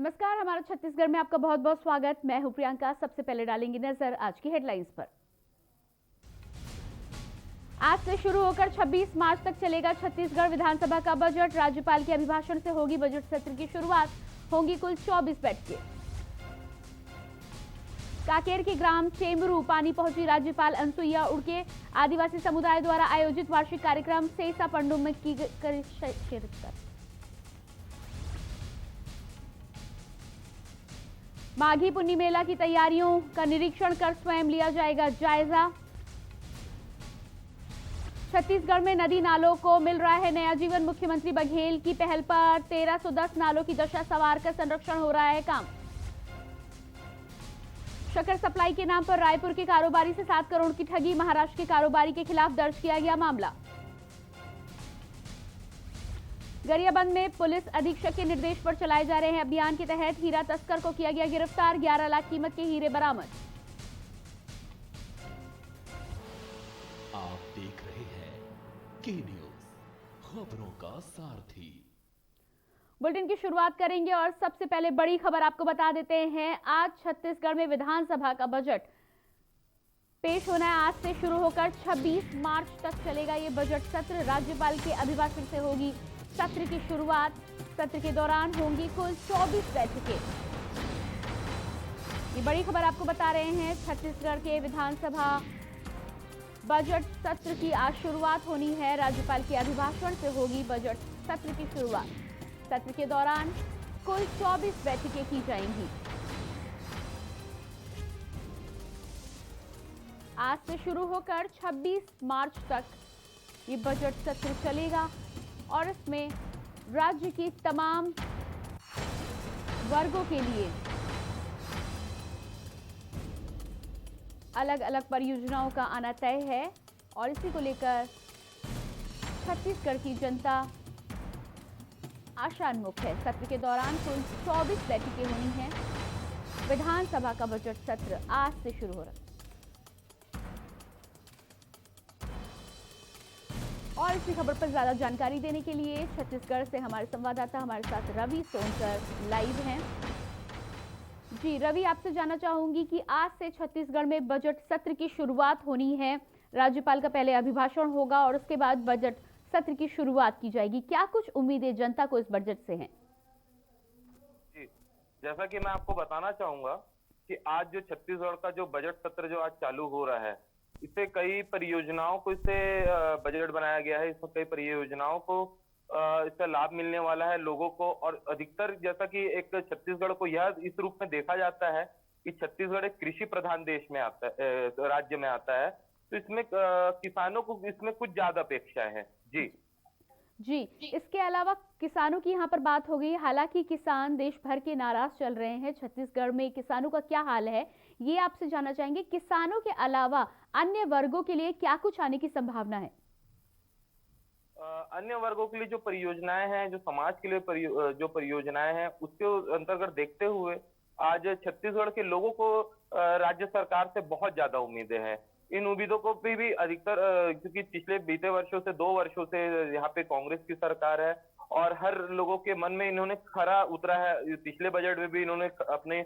नमस्कार, हमारा छत्तीसगढ़ में आपका बहुत बहुत स्वागत। मैं हूं प्रियंका। सबसे पहले डालेंगे नजर आज की हेडलाइंस पर। आज से शुरू होकर 26 मार्च तक चलेगा छत्तीसगढ़ विधानसभा का बजट। राज्यपाल के अभिभाषण से होगी बजट सत्र की शुरुआत। होंगी कुल 24 बैठकें। कांकेर के ग्राम चेमरू पानी पहुंची राज्यपाल अनुसुईया उड़के। आदिवासी समुदाय द्वारा आयोजित वार्षिक कार्यक्रम सेसा पंडुम में की शिरकत। माघी पुन्नी मेला की तैयारियों का निरीक्षण कर स्वयं लिया जाएगा जायजा। छत्तीसगढ़ में नदी नालों को मिल रहा है नया जीवन। मुख्यमंत्री बघेल की पहल पर 1310 नालों की दशा संवार कर संरक्षण हो रहा है काम। शक्कर सप्लाई के नाम पर रायपुर के कारोबारी से 7 करोड़ की ठगी। महाराष्ट्र के कारोबारी के खिलाफ दर्ज किया गया मामला। गरियाबंद में पुलिस अधीक्षक के निर्देश पर चलाए जा रहे हैं अभियान के तहत हीरा तस्कर को किया गया गिरफ्तार। 11 लाख कीमत के हीरे बरामद। आप देख रहे हैं के न्यूज, खबरों का सारथी। बुलेटिन की शुरुआत करेंगे और सबसे पहले बड़ी खबर आपको बता देते हैं। आज छत्तीसगढ़ में विधानसभा का बजट पेश होना है। आज से शुरू होकर 26 मार्च तक चलेगा ये बजट सत्र। राज्यपाल के अभिभाषण से होगी सत्र की शुरुआत। सत्र के दौरान होंगी कुल 24 बैठकें। ये बड़ी खबर आपको बता रहे हैं। छत्तीसगढ़ के विधानसभा बजट सत्र की आज शुरुआत होनी है। राज्यपाल के अभिभाषण से होगी बजट सत्र की शुरुआत। सत्र के दौरान कुल 24 बैठकें की जाएंगी। आज से शुरू होकर 26 मार्च तक ये बजट सत्र चलेगा और इसमें राज्य की तमाम वर्गों के लिए अलग अलग परियोजनाओं का आना तय है और इसी को लेकर छत्तीसगढ़ की जनता आशान्मुख है। सत्र के दौरान कुल 24 बैठकें होनी हैं। विधानसभा का बजट सत्र आज से शुरू हो रहा है और इसी खबर पर ज्यादा जानकारी देने के लिए छत्तीसगढ़ से हमारे संवाददाता हमारे साथ रवि सोनकर लाइव हैं। जी रवि, आपसे जानना चाहूंगी कि आज से छत्तीसगढ़ में बजट सत्र की शुरुआत होनी है। राज्यपाल का पहले अभिभाषण होगा और उसके बाद बजट सत्र की शुरुआत की जाएगी। क्या कुछ उम्मीदें जनता को इस बजट से हैं? जी, जैसा कि मैं आपको बताना चाहूंगा कि आज जो छत्तीसगढ़ का जो बजट सत्र जो आज चालू हो रहा है, इससे कई परियोजनाओं को इससे बजट बनाया गया है। इसमें कई परियोजनाओं को इसका लाभ मिलने वाला है लोगों को। और अधिकतर जैसा कि एक छत्तीसगढ़ को यह इस रूप में देखा जाता है कि छत्तीसगढ़ एक कृषि प्रधान देश में आता है, राज्य में आता है, तो इसमें किसानों को इसमें कुछ ज्यादा अपेक्षा है। जी जी, इसके अलावा किसानों की यहाँ पर बात हो गई। हालांकि किसान देश भर के नाराज चल रहे हैं। छत्तीसगढ़ में किसानों का क्या हाल है ये आपसे जानना चाहेंगे। किसानों के अलावा अन्य वर्गों के लिए क्या कुछ आने की संभावना है? अन्य वर्गों के लिए जो परियोजनाएं हैं, जो समाज के लिए जो परियोजनाएं हैं, उसके अंतर्गत देखते हुए आज छत्तीसगढ़ के लोगों को राज्य सरकार से बहुत ज्यादा उम्मीदें हैं। इन उम्मीदों को भी अधिकतर क्योंकि पिछले बीते वर्षों से 2 वर्षों से यहाँ पे कांग्रेस की सरकार है और हर लोगों के मन में इन्होंने खरा उतरा है। पिछले बजट में भी इन्होंने अपने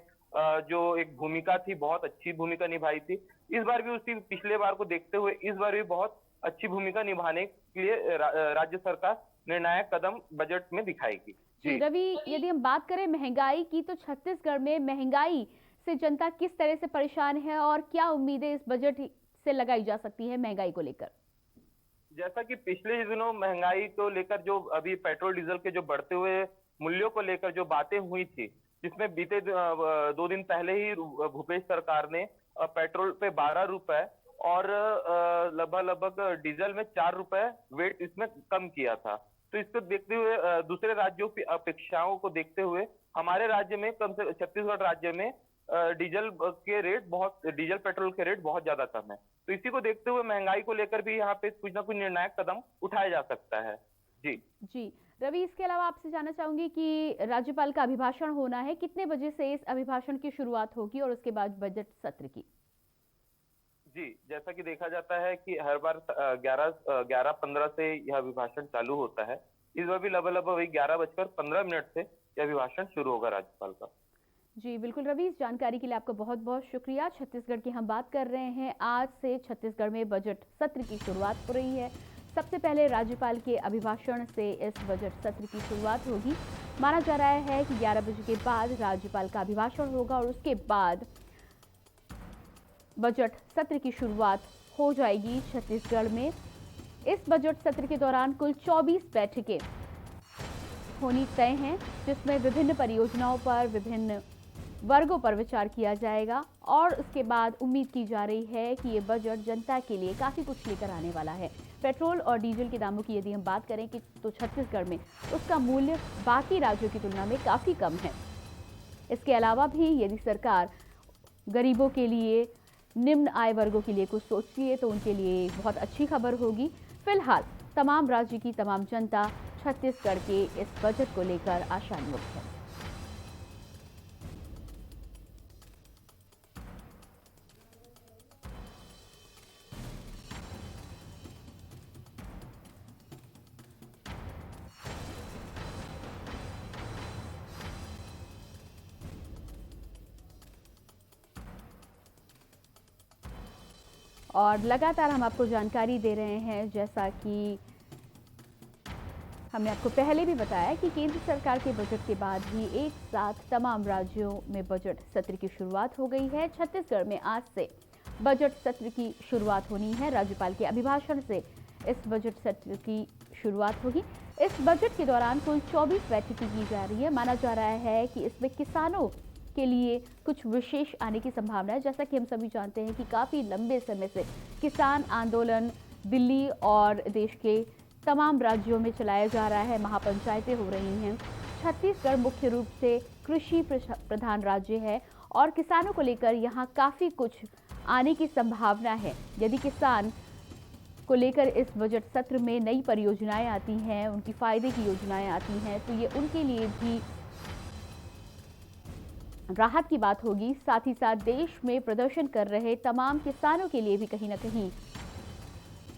जो एक भूमिका थी, बहुत अच्छी भूमिका निभाई थी। इस बार भी उसी पिछले बार को देखते हुए इस बार भी बहुत अच्छी भूमिका निभाने के लिए राज्य सरकार निर्णायक कदम बजट में दिखाएगी। जी रवि, यदि हम बात करें महंगाई की, तो छत्तीसगढ़ में महंगाई से जनता किस तरह से परेशान है और क्या उम्मीदें इस बजट से लगाई जा सकती है महंगाई को लेकर? जैसा कि पिछले दिनों महंगाई को लेकर जो अभी पेट्रोल डीजल के जो बढ़ते हुए मूल्यों को लेकर जो बातें हुई थी, जिसमें बीते 2 दिन पहले ही भूपेश सरकार ने पेट्रोल पे 12 रुपए और लगभग डीजल में 4 रुपए वेट इसमें कम किया था। तो इसको देखते हुए दूसरे राज्यों की अपेक्षाओं को देखते हुए हमारे राज्य में कम से छत्तीसगढ़ राज्य में डीजल पेट्रोल के रेट बहुत ज्यादा कम है। तो इसी को देखते हुए महंगाई को लेकर भी यहाँ पे कुछ ना कुछ निर्णायक कदम उठाया जा सकता है। जी रवि, इसके अलावा आपसे जानना चाहूंगी कि राज्यपाल का अभिभाषण होना है। कितने बजे से इस अभिभाषण की शुरुआत होगी और उसके बाद बजट सत्र की? जी, जैसा कि देखा जाता है कि हर बार 11:15 से यह अभिभाषण चालू होता है। इस बार भी लगभग वही 11:15 से यह अभिभाषण शुरू होगा राज्यपाल का। जी बिल्कुल रवि, इस जानकारी के लिए आपका बहुत बहुत शुक्रिया। छत्तीसगढ़ की हम बात कर रहे हैं। आज से छत्तीसगढ़ में बजट सत्र की शुरुआत हो रही है। सबसे पहले राज्यपाल के अभिभाषण से इस बजट सत्र की शुरुआत होगी। माना जा रहा है कि 11 बजे के बाद राज्यपाल का अभिभाषण होगा और उसके बाद बजट सत्र की शुरुआत हो जाएगी छत्तीसगढ़ में। इस बजट सत्र के दौरान कुल 24 बैठकें होनी तय हैं, जिसमें विभिन्न परियोजनाओं पर, विभिन्न वर्गों पर विचार किया जाएगा और उसके बाद उम्मीद की जा रही है कि ये बजट जनता के लिए काफ़ी कुछ लेकर आने वाला है। पेट्रोल और डीजल के दामों की यदि हम बात करें कि तो छत्तीसगढ़ में उसका मूल्य बाकी राज्यों की तुलना में काफ़ी कम है। इसके अलावा भी यदि सरकार गरीबों के लिए, निम्न आय वर्गों के लिए कुछ सोचती है तो उनके लिए बहुत अच्छी खबर होगी। फिलहाल तमाम राज्य की तमाम जनता छत्तीसगढ़ के इस बजट को लेकर आशान्वित है। और लगातार हम आपको जानकारी दे रहे हैं, जैसा कि हमने आपको पहले भी बताया कि केंद्र सरकार के बजट के बाद ही एक साथ तमाम राज्यों में बजट सत्र की शुरुआत हो गई है। छत्तीसगढ़ में आज से बजट सत्र की शुरुआत होनी है। राज्यपाल के अभिभाषण से इस बजट सत्र की शुरुआत होगी। इस बजट के दौरान कुल 24 बैठकें की जा रही है। माना जा रहा है कि इसमें किसानों के लिए कुछ विशेष आने की संभावना है। जैसा कि हम सभी जानते हैं कि काफ़ी लंबे समय से किसान आंदोलन दिल्ली और देश के तमाम राज्यों में चलाया जा रहा है, महापंचायतें हो रही हैं। छत्तीसगढ़ मुख्य रूप से कृषि प्रधान राज्य है और किसानों को लेकर यहाँ काफ़ी कुछ आने की संभावना है। यदि किसान को लेकर इस बजट सत्र में नई परियोजनाएं आती हैं, उनकी फायदे की योजनाएं आती हैं, तो ये उनके लिए भी राहत की बात होगी। साथ ही साथ देश में प्रदर्शन कर रहे तमाम किसानों के लिए भी कहीं ना कहीं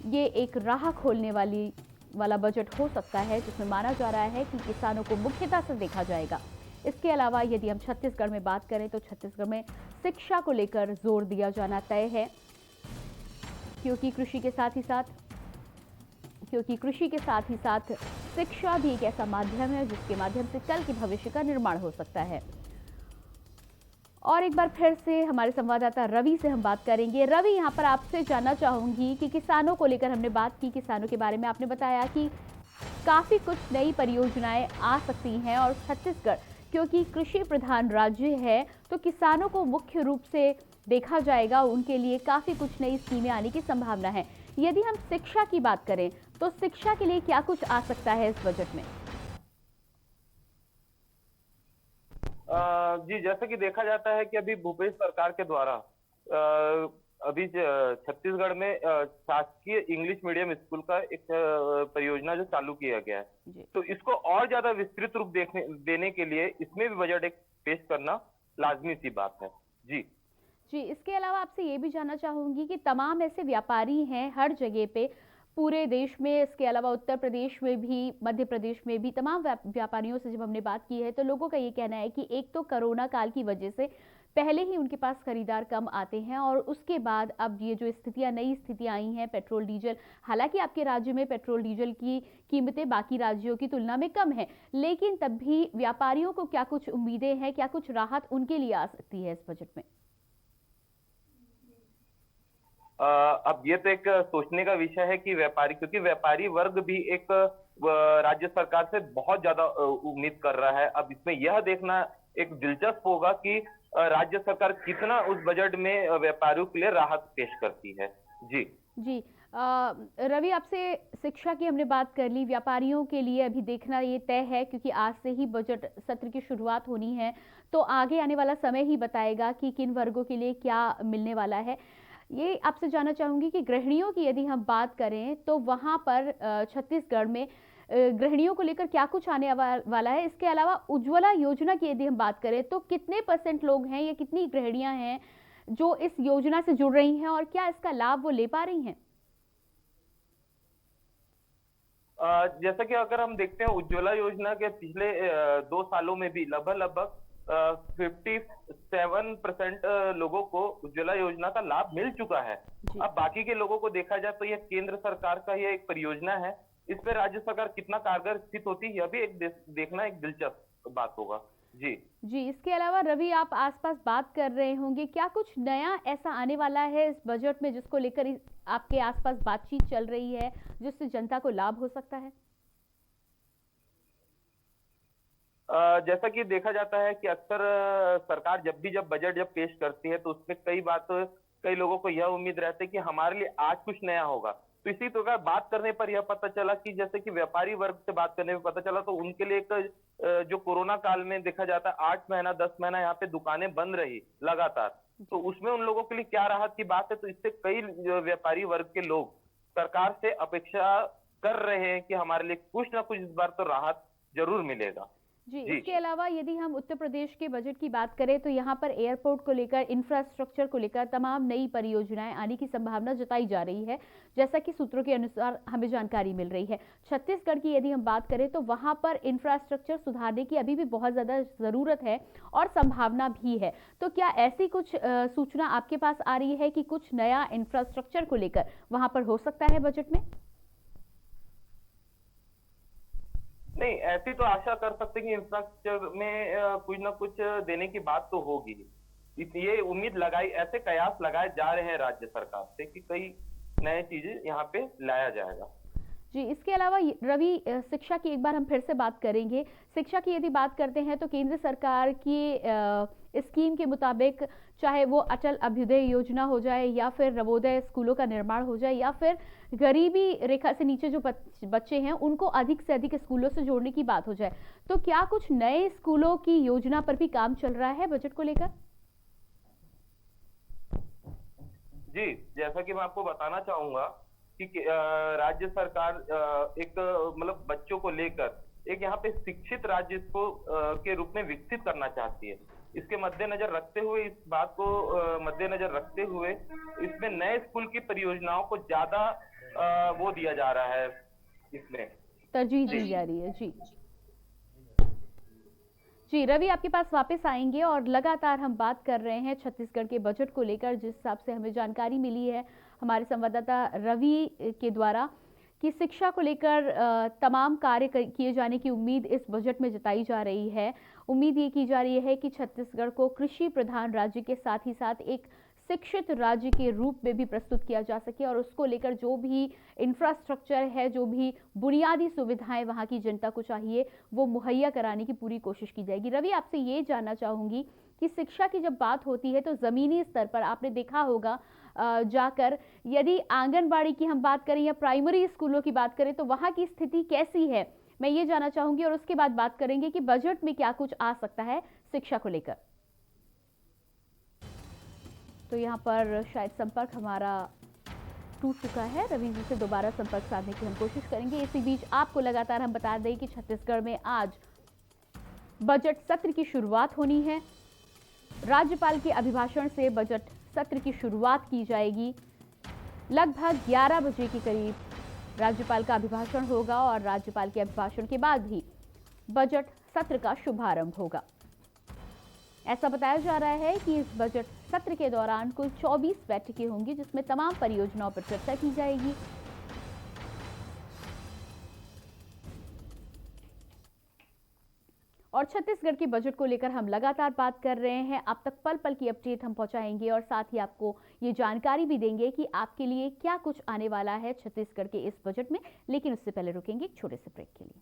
ये एक राह खोलने वाला बजट हो सकता है, जिसमें माना जा रहा है कि किसानों को मुख्यता से देखा जाएगा। इसके अलावा यदि हम छत्तीसगढ़ में बात करें तो छत्तीसगढ़ में शिक्षा को लेकर जोर दिया जाना तय है, क्योंकि कृषि के साथ ही साथ शिक्षा भी एक ऐसा माध्यम है जिसके माध्यम से कल के भविष्य का निर्माण हो सकता है। और एक बार फिर से हमारे संवाददाता रवि से हम बात करेंगे। रवि, यहाँ पर आपसे जानना चाहूंगी कि किसानों को लेकर हमने बात की, किसानों के बारे में आपने बताया कि काफ़ी कुछ नई परियोजनाएं आ सकती हैं और छत्तीसगढ़ क्योंकि कृषि प्रधान राज्य है तो किसानों को मुख्य रूप से देखा जाएगा, उनके लिए काफ़ी कुछ नई स्कीमें आने की संभावना है। यदि हम शिक्षा की बात करें तो शिक्षा के लिए क्या कुछ आ सकता है इस बजट में? जी, जैसा कि देखा जाता है कि अभी भूपेश सरकार के द्वारा अभी छत्तीसगढ़ में शासकीय इंग्लिश मीडियम स्कूल का एक परियोजना जो चालू किया गया है, तो इसको और ज्यादा विस्तृत रूप देने के लिए इसमें भी बजट एक पेश करना लाजमी सी बात है। जी जी, इसके अलावा आपसे ये भी जानना चाहूंगी कि तमाम ऐसे व्यापारी हैं हर जगह पे पूरे देश में, इसके अलावा उत्तर प्रदेश में भी, मध्य प्रदेश में भी तमाम व्यापारियों से जब हमने बात की है तो लोगों का ये कहना है कि एक तो कोरोना काल की वजह से पहले ही उनके पास खरीदार कम आते हैं और उसके बाद अब ये जो नई स्थितियां आई हैं पेट्रोल डीजल, हालांकि आपके राज्य में पेट्रोल डीजल की कीमतें बाकी राज्यों की तुलना में कम है, लेकिन तब भी व्यापारियों को क्या कुछ उम्मीदें हैं, क्या कुछ राहत उनके लिए आ सकती है इस बजट में? अब ये तो एक सोचने का विषय है कि क्योंकि व्यापारी वर्ग भी एक राज्य सरकार से बहुत ज्यादा उम्मीद कर रहा है। अब इसमें यह देखना एक दिलचस्प होगा कि राज्य सरकार कितना उस बजट में व्यापारियों के लिए राहत पेश करती है। जी जी, रवि, आपसे शिक्षा की हमने बात कर ली, व्यापारियों के लिए अभी देखना ये तय है क्योंकि आज से ही बजट सत्र की शुरुआत होनी है, तो आगे आने वाला समय ही बताएगा कि किन वर्गों के लिए क्या मिलने वाला है। ये आपसे जानना चाहूंगी कि गृहिणियों की यदि हम बात करें तो वहां पर छत्तीसगढ़ में गृहिणियों को लेकर क्या कुछ आने वाला है? इसके अलावा उज्ज्वला योजना की यदि हम बात करें तो कितने % लोग हैं या कितनी गृहिणियां हैं जो इस योजना से जुड़ रही हैं और क्या इसका लाभ वो ले पा रही हैं? जैसा कि अगर हम देखते हैं उज्ज्वला योजना के पिछले 2 सालों में भी लगभग 57% लोगों को उज्ज्वला योजना का लाभ मिल चुका है। जी। अब बाकी के लोगों को देखा जाए तो यह केंद्र सरकार का यह एक परियोजना है। इस पे राज्य सरकार कितना कारगर स्थित होती है, यह भी एक देखना एक दिलचस्प बात होगा। जी जी, इसके अलावा रवि, आप आसपास बात कर रहे होंगे, क्या कुछ नया ऐसा आने वाला है इस बजट में जिसको लेकर आपके आसपास बातचीत चल रही है, जिससे जनता को लाभ हो सकता है? जैसा कि देखा जाता है कि अक्सर सरकार जब बजट पेश करती है तो उसमें कई लोगों को यह उम्मीद रहती है कि हमारे लिए आज कुछ नया होगा। तो इसी प्रकार बात करने पर यह पता चला कि जैसे कि व्यापारी वर्ग से बात करने में पता चला तो उनके लिए एक जो कोरोना काल में देखा जाता है 8 महीना 10 महीना यहाँ पे दुकानें बंद रही लगातार, तो उसमें उन लोगों के लिए क्या राहत की बात है। तो इससे कई व्यापारी वर्ग के लोग सरकार से अपेक्षा कर रहे हैं कि हमारे लिए कुछ ना कुछ इस बार तो राहत जरूर मिलेगा। जी, जी। इसके अलावा यदि हम उत्तर प्रदेश के बजट की बात करें तो यहाँ पर एयरपोर्ट को लेकर, इंफ्रास्ट्रक्चर को लेकर तमाम नई परियोजनाएं आने की संभावना जताई जा रही है, जैसा कि सूत्रों के अनुसार हमें जानकारी मिल रही है। छत्तीसगढ़ की यदि हम बात करें तो वहाँ पर इंफ्रास्ट्रक्चर सुधारने की अभी भी बहुत ज़्यादा ज़रूरत है और संभावना भी है। तो क्या ऐसी कुछ सूचना आपके पास आ रही है कि कुछ नया इंफ्रास्ट्रक्चर को लेकर वहाँ पर हो सकता है बजट में? नहीं, ऐसी तो आशा कर सकते हैं कि इंफ्रास्ट्रक्चर में कुछ ना कुछ देने की बात तो होगी। ये उम्मीद लगाई, ऐसे कयास लगाए जा रहे हैं राज्य सरकार से कि कई नए चीजें यहाँ पे लाया जाएगा। जी, इसके अलावा रवि, शिक्षा की एक बार हम फिर से बात करेंगे। शिक्षा की यदि बात करते हैं तो केंद्र सरकार की स्कीम के मुताबिक, चाहे वो अटल अभ्युदय योजना हो जाए या फिर नवोदय स्कूलों का निर्माण हो जाए या फिर गरीबी रेखा से नीचे जो बच्चे हैं उनको अधिक से अधिक स्कूलों से जोड़ने की बात हो जाए, तो क्या कुछ नए स्कूलों की योजना पर भी काम चल रहा है बजट को लेकर? जी, जैसा कि मैं आपको बताना चाहूंगा कि राज्य सरकार एक मतलब बच्चों को लेकर एक यहाँ पे शिक्षित राज्य को के रूप में विकसित करना चाहती है। इसके मद्देनजर रखते हुए, इस बात को मद्देनजर रखते हुए इसमें नए स्कूल की परियोजनाओं को ज्यादा वो दिया जा रहा है, इसमें तरजीह दी जा रही है। जी जी, रवि, आपके पास वापस आएंगे और लगातार हम बात कर रहे हैं छत्तीसगढ़ के बजट को लेकर। जिस हिसाब से हमें जानकारी मिली है हमारे संवाददाता रवि के द्वारा कि शिक्षा को लेकर तमाम कार्य किए जाने की उम्मीद इस बजट में जताई जा रही है। उम्मीद ये की जा रही है कि छत्तीसगढ़ को कृषि प्रधान राज्य के साथ ही साथ एक शिक्षित राज्य के रूप में भी प्रस्तुत किया जा सके और उसको लेकर जो भी इंफ्रास्ट्रक्चर है, जो भी बुनियादी सुविधाएं वहां की जनता को चाहिए, वो मुहैया कराने की पूरी कोशिश की जाएगी। रवि, आपसे ये जानना चाहूंगी कि शिक्षा की जब बात होती है तो ज़मीनी स्तर पर आपने देखा होगा जाकर, यदि आंगनबाड़ी की हम बात करें या प्राइमरी स्कूलों की बात करें तो वहाँ की स्थिति कैसी है, मैं ये जानना चाहूंगी और उसके बाद बात करेंगे कि बजट में क्या कुछ आ सकता है शिक्षा को लेकर। तो यहाँ पर शायद संपर्क हमारा टूट चुका है। रवि जी से दोबारा संपर्क साधने की हम कोशिश करेंगे। इसी बीच आपको लगातार हम बता दें कि छत्तीसगढ़ में आज बजट सत्र की शुरुआत होनी है। राज्यपाल के अभिभाषण से बजट सत्र की शुरुआत की जाएगी। लगभग 11 बजे के करीब राज्यपाल का अभिभाषण होगा और राज्यपाल के अभिभाषण के बाद ही बजट सत्र का शुभारंभ होगा। ऐसा बताया जा रहा है कि इस बजट सत्र के दौरान कुल 24 बैठकें होंगी जिसमें तमाम परियोजनाओं पर चर्चा की जाएगी। और छत्तीसगढ़ के बजट को लेकर हम लगातार बात कर रहे हैं। अब तक पल पल की अपडेट हम पहुंचाएंगे और साथ ही आपको ये जानकारी भी देंगे कि आपके लिए क्या कुछ आने वाला है छत्तीसगढ़ के इस बजट में। लेकिन उससे पहले रुकेंगे एक छोटे से ब्रेक के लिए।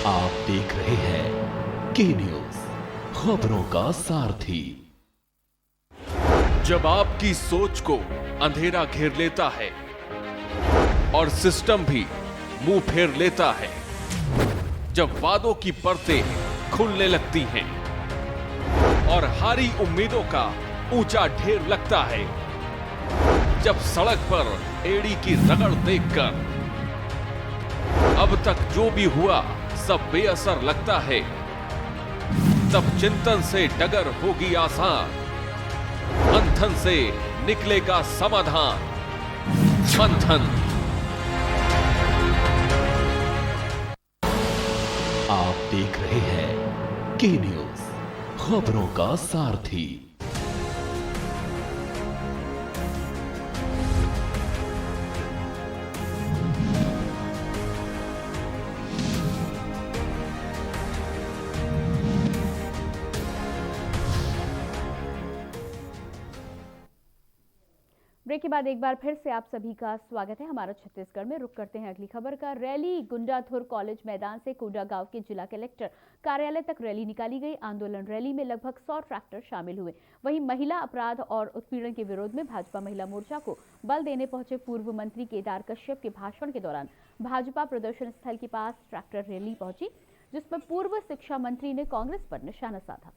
आप देख रहे हैं के न्यूज, खबरों का सारथी। जब आपकी सोच को अंधेरा घेर लेता है और सिस्टम भी मुंह फेर लेता है, जब वादों की परतें खुलने लगती हैं और हारी उम्मीदों का ऊंचा ढेर लगता है, जब सड़क पर एड़ी की रगड़ देखकर अब तक जो भी हुआ सब बेअसर लगता है, तब चिंतन से डगर होगी आसान, मंथन से निकलेगा समाधान। मंथन। आप देख रहे हैं के न्यूज, खबरों का सारथी। ब्रेक के बाद एक बार फिर से आप सभी का स्वागत है। हमारा छत्तीसगढ़ में रुक करते हैं अगली खबर का। रैली गुंडाधुर कॉलेज मैदान से कोडा गांव के जिला कलेक्टर कार्यालय तक रैली निकाली गई। आंदोलन रैली में लगभग 100 ट्रैक्टर शामिल हुए। वहीं महिला अपराध और उत्पीड़न के विरोध में भाजपा महिला मोर्चा को बल देने पहुंचे पूर्व मंत्री केदार कश्यप के भाषण के दौरान भाजपा प्रदर्शन स्थल के पास ट्रैक्टर रैली पहुंची, जिसमें पूर्व शिक्षा मंत्री ने कांग्रेस पर निशाना साधा।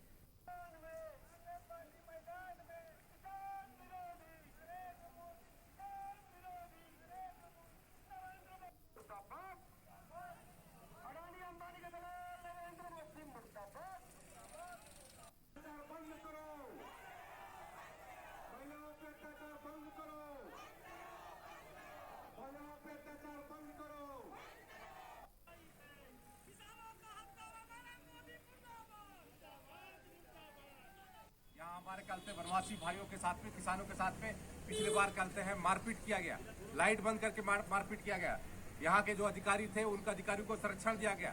हमारे कल से वनवासी भाइयों के साथ में, किसानों के साथ में पिछली बार कलते हैं मारपीट किया गया, लाइट बंद करके मारपीट किया गया। यहाँ के जो अधिकारी थे उनका अधिकारियों को संरक्षण दिया गया।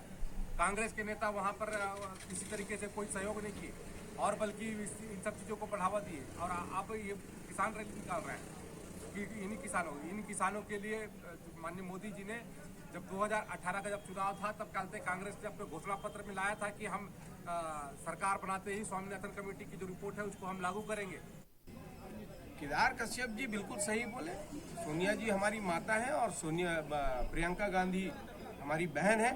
कांग्रेस के नेता वहाँ पर किसी तरीके से कोई सहयोग नहीं किए और बल्कि इन सब चीज़ों को बढ़ावा दिए। और अब ये किसान रैली निकाल रहे हैं कि इन किसानों के लिए माननीय मोदी जी ने जब 2018 का जब चुनाव था तब कहते कांग्रेस ने अपने घोषणा पत्र में लाया था कि हम सरकार बनाते ही स्वामीनाथन कमेटी की जो रिपोर्ट है उसको हम लागू करेंगे। केदार कश्यप जी बिल्कुल सही बोले। सोनिया जी हमारी माता है और प्रियंका गांधी हमारी बहन है,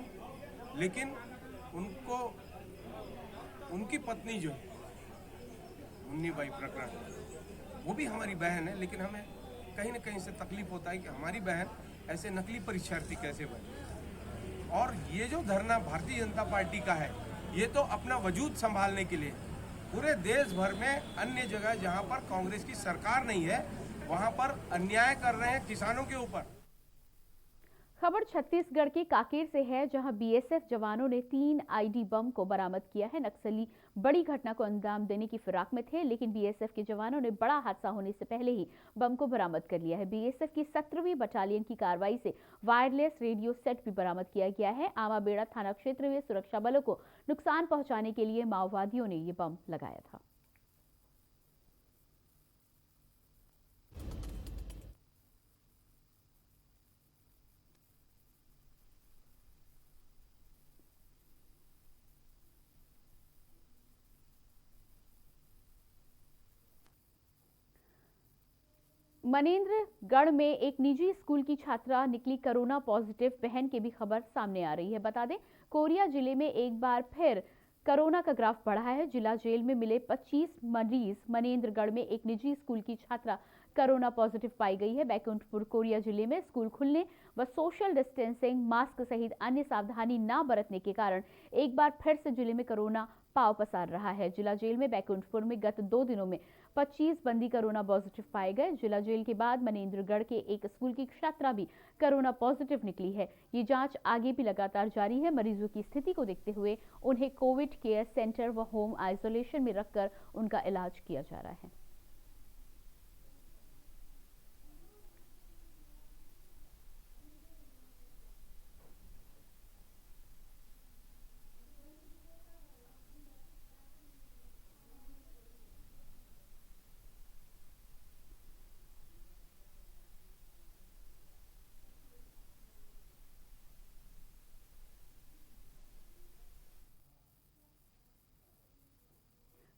लेकिन उनको उनकी पत्नी जो है मुन्नीबाई प्रकरण वो भी हमारी बहन है, लेकिन हमें कहीं न कहीं से तकलीफ होता है कि हमारी बहन ऐसे नकली परीक्षार्थी कैसे बने। और ये जो धरना भारतीय जनता पार्टी का है ये तो अपना वजूद संभालने के लिए पूरे देश भर में अन्य जगह जहां पर कांग्रेस की सरकार नहीं है वहां पर अन्याय कर रहे हैं किसानों के ऊपर। खबर छत्तीसगढ़ के कांकेर से है, जहां बीएसएफ जवानों ने 3 आईडी बम को बरामद किया है। नक्सली बड़ी घटना को अंजाम देने की फिराक में थे, लेकिन बीएसएफ के जवानों ने बड़ा हादसा होने से पहले ही बम को बरामद कर लिया है। बीएसएफ की 17वीं बटालियन की कार्रवाई से वायरलेस रेडियो सेट भी बरामद किया गया है। आमाबेड़ा थाना क्षेत्र में सुरक्षा बलों को नुकसान पहुंचाने के लिए माओवादियों ने ये बम लगाया था। मनेन्द्रगढ़ में एक निजी स्कूल की छात्रा निकली कोरोना पॉजिटिव, बहन की भी खबर सामने आ रही है। बता दें, कोरिया जिले में एक बार फिर कोरोना का ग्राफ बढ़ा है। जिला जेल में मिले 25 मरीज। मनेन्द्रगढ़ में एक निजी स्कूल की छात्रा कोरोना पॉजिटिव पाई गई है। बैकुंठपुर कोरिया जिले में स्कूल खुलने व सोशल डिस्टेंसिंग, मास्क सहित अन्य सावधानी न बरतने के कारण एक बार फिर से जिले में कोरोना पांव पसार रहा है। जिला जेल में बैकुंठपुर में गत 2 दिनों में 25 बंदी कोरोना पॉजिटिव पाए गए। जिला जेल के बाद मनेन्द्रगढ़ के एक स्कूल की छात्रा भी कोरोना पॉजिटिव निकली है। ये जांच आगे भी लगातार जारी है। मरीजों की स्थिति को देखते हुए उन्हें कोविड केयर सेंटर व होम आइसोलेशन में रखकर उनका इलाज किया जा रहा है।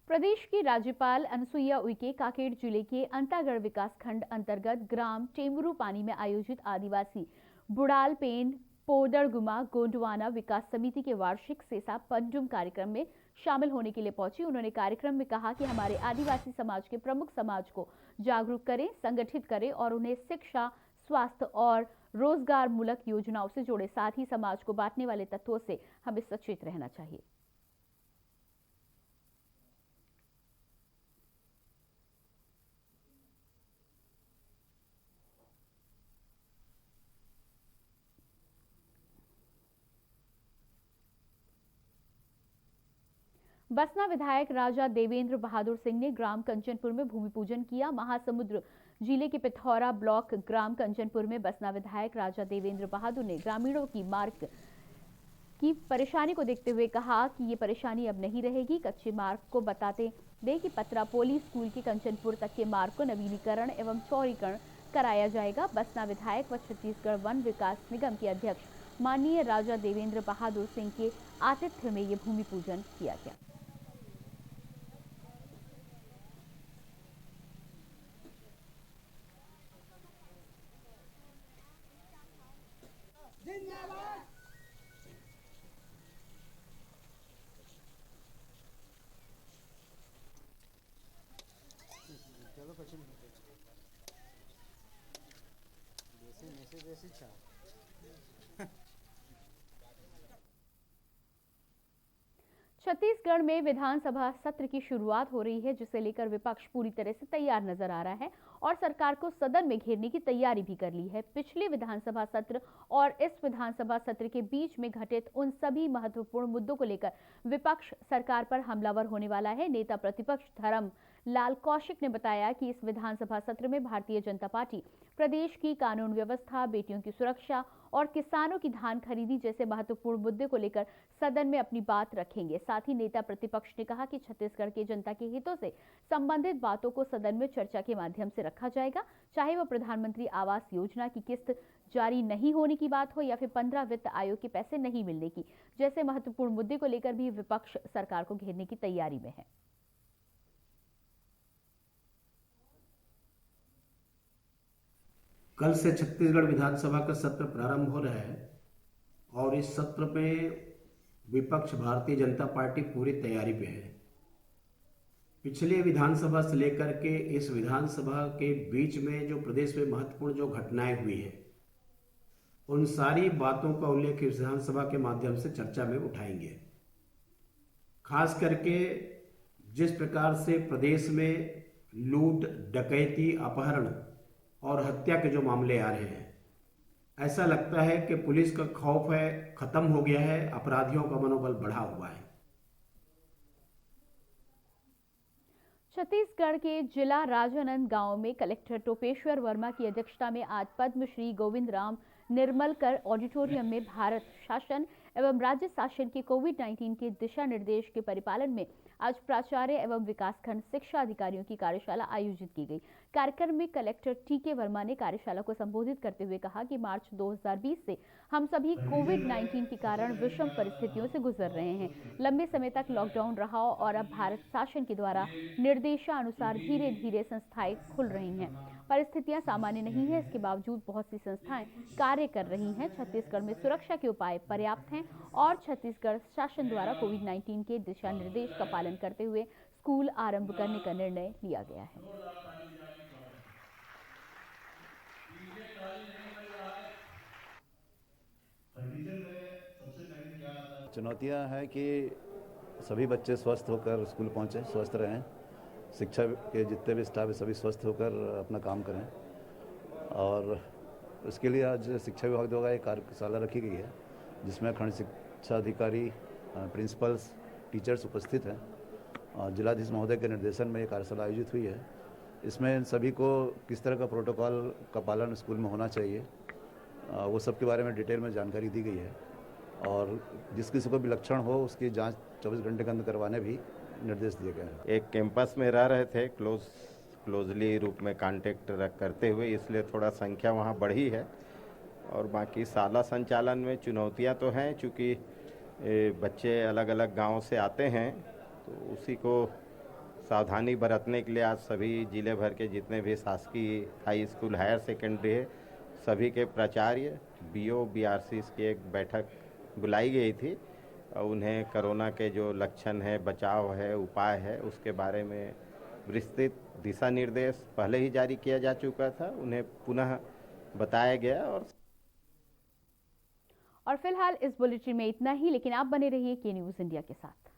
प्रदेश की राज्यपाल अनुसुईया उइके कांकेर जिले के अंतागढ़ विकासखंड अंतर्गत ग्राम टेमरू पानी में आयोजित आदिवासी बुड़ाल पेन पोदरगुमा गोंडवाना विकास समिति के वार्षिक सेसा पंडुम कार्यक्रम में शामिल होने के लिए पहुंची। उन्होंने कार्यक्रम में कहा कि हमारे आदिवासी समाज के प्रमुख समाज को जागरूक करें, संगठित करें और उन्हें शिक्षा, स्वास्थ्य और रोजगार मूलक योजनाओं से जोड़े। साथ ही समाज को बांटने वाले तत्वों से हमें सचेत रहना चाहिए। बसना विधायक राजा देवेंद्र बहादुर सिंह ने ग्राम कंचनपुर में भूमि पूजन किया। महासमुंद जिले के पिथौरा ब्लॉक ग्राम कंचनपुर में बसना विधायक राजा देवेंद्र बहादुर ने ग्रामीणों की मार्ग की परेशानी को देखते हुए कहा कि ये परेशानी अब नहीं रहेगी। कच्चे मार्ग को बताते दें कि पतरापोली स्कूल के कंचनपुर तक के मार्ग को नवीनीकरण एवं चौड़ीकरण कराया जाएगा। बसना विधायक व छत्तीसगढ़ वन विकास निगम के अध्यक्ष माननीय राजा देवेंद्र बहादुर सिंह के आतिथ्य में ये भूमि पूजन किया गया। छत्तीसगढ़ में विधानसभा सत्र की शुरुआत हो रही है, जिसे लेकर विपक्ष पूरी तरह से तैयार नजर आ रहा है और सरकार को सदन में घेरने की तैयारी भी कर ली है। पिछले विधानसभा सत्र और इस विधानसभा सत्र के बीच में घटित उन सभी महत्वपूर्ण मुद्दों को लेकर विपक्ष सरकार पर हमलावर होने वाला है। नेता प्रतिपक्ष धर्मलाल कौशिक ने बताया कि इस विधानसभा सत्र में भारतीय जनता पार्टी प्रदेश की कानून व्यवस्था, बेटियों की सुरक्षा और किसानों की धान खरीदी जैसे महत्वपूर्ण मुद्दे को लेकर सदन में अपनी बात रखेंगे। साथ ही नेता प्रतिपक्ष ने कहा कि छत्तीसगढ़ के जनता के हितों से संबंधित बातों को सदन में चर्चा के माध्यम से रखा जाएगा, चाहे वह प्रधानमंत्री आवास योजना की किस्त जारी नहीं होने की बात हो या फिर 15 वित्त आयोग के पैसे नहीं मिलने की जैसे महत्वपूर्ण मुद्दे को लेकर भी विपक्ष सरकार को घेरने की तैयारी में है। कल से छत्तीसगढ़ विधानसभा का सत्र प्रारंभ हो रहा है और इस सत्र में विपक्ष भारतीय जनता पार्टी पूरी तैयारी पे है। पिछले विधानसभा से लेकर के इस विधानसभा के बीच में जो प्रदेश में महत्वपूर्ण जो घटनाएं हुई है, उन सारी बातों का उल्लेख विधानसभा के माध्यम से चर्चा में उठाएंगे। खास करके जिस प्रकार से प्रदेश में लूट, डकैती, अपहरण और हत्या के जो मामले आ रहे हैं, ऐसा लगता है कि पुलिस का खौफ है खत्म हो गया है, अपराधियों का मनोबल बढ़ा हुआ है। छत्तीसगढ़ के जिला राजानंदगांव में कलेक्टर टोपेश्वर वर्मा की अध्यक्षता में आज पद्मश्री गोविंद राम निर्मलकर ऑडिटोरियम में भारत शासन एवं राज्य शासन के कोविड-19 के दिशा निर्देश के परिपालन में आज प्राचार्य एवं विकासखंड शिक्षा अधिकारियों की कार्यशाला आयोजित की गई। कार्यक्रम में कलेक्टर टीके वर्मा ने कार्यशाला को संबोधित करते हुए कहा कि मार्च 2020 से हम सभी कोविड-19 के कारण विषम परिस्थितियों से गुजर रहे हैं। लंबे समय तक लॉकडाउन रहा और अब भारत शासन के द्वारा निर्देशानुसार धीरे धीरे संस्थाएं खुल रही हैं। परिस्थितियां सामान्य नहीं है, इसके बावजूद बहुत सी संस्थाएं कार्य कर रही हैं। छत्तीसगढ़ में सुरक्षा के उपाय पर्याप्त हैं और छत्तीसगढ़ शासन द्वारा कोविड-19 के दिशा निर्देश का पालन करते हुए स्कूल आरंभ करने का निर्णय लिया गया है। चुनौतियां हैं कि सभी बच्चे स्वस्थ होकर स्कूल पहुंचे, स्वस्थ रहें, शिक्षा के जितने भी स्टाफ है सभी स्वस्थ होकर अपना काम करें। और इसके लिए आज शिक्षा विभाग द्वारा एक कार्यशाला रखी गई है, जिसमें खंड शिक्षा अधिकारी, प्रिंसिपल्स, टीचर्स उपस्थित हैं और जिलाधीश महोदय के निर्देशन में ये कार्यशाला आयोजित हुई है। इसमें इन सभी को किस तरह का प्रोटोकॉल का पालन स्कूल में होना चाहिए, वो सब के बारे में डिटेल में जानकारी दी गई है और जिस किसी को भी लक्षण हो उसकी जांच 24 घंटे के अंदर करवाने भी निर्देश दिए गए हैं। एक कैंपस में रह रहे थे क्लोजली रूप में कांटेक्ट करते हुए, इसलिए थोड़ा संख्या वहाँ बढ़ी है। और बाकी शाला संचालन में चुनौतियाँ तो हैं, चूँकि बच्चे अलग अलग गांव से आते हैं, तो उसी को सावधानी बरतने के लिए आज सभी जिले भर के जितने भी शासकीय हाई स्कूल, हायर सेकेंडरी है, सभी के प्राचार्य, बीओ बीआरसी की एक बैठक बुलाई गई थी। उन्हें कोरोना के जो लक्षण है, बचाव है, उपाय है, उसके बारे में विस्तृत दिशा निर्देश पहले ही जारी किया जा चुका था, उन्हें पुनः बताया गया। और फिलहाल इस बुलेटिन में इतना ही, लेकिन आप बने रहिए के न्यूज़ इंडिया के साथ।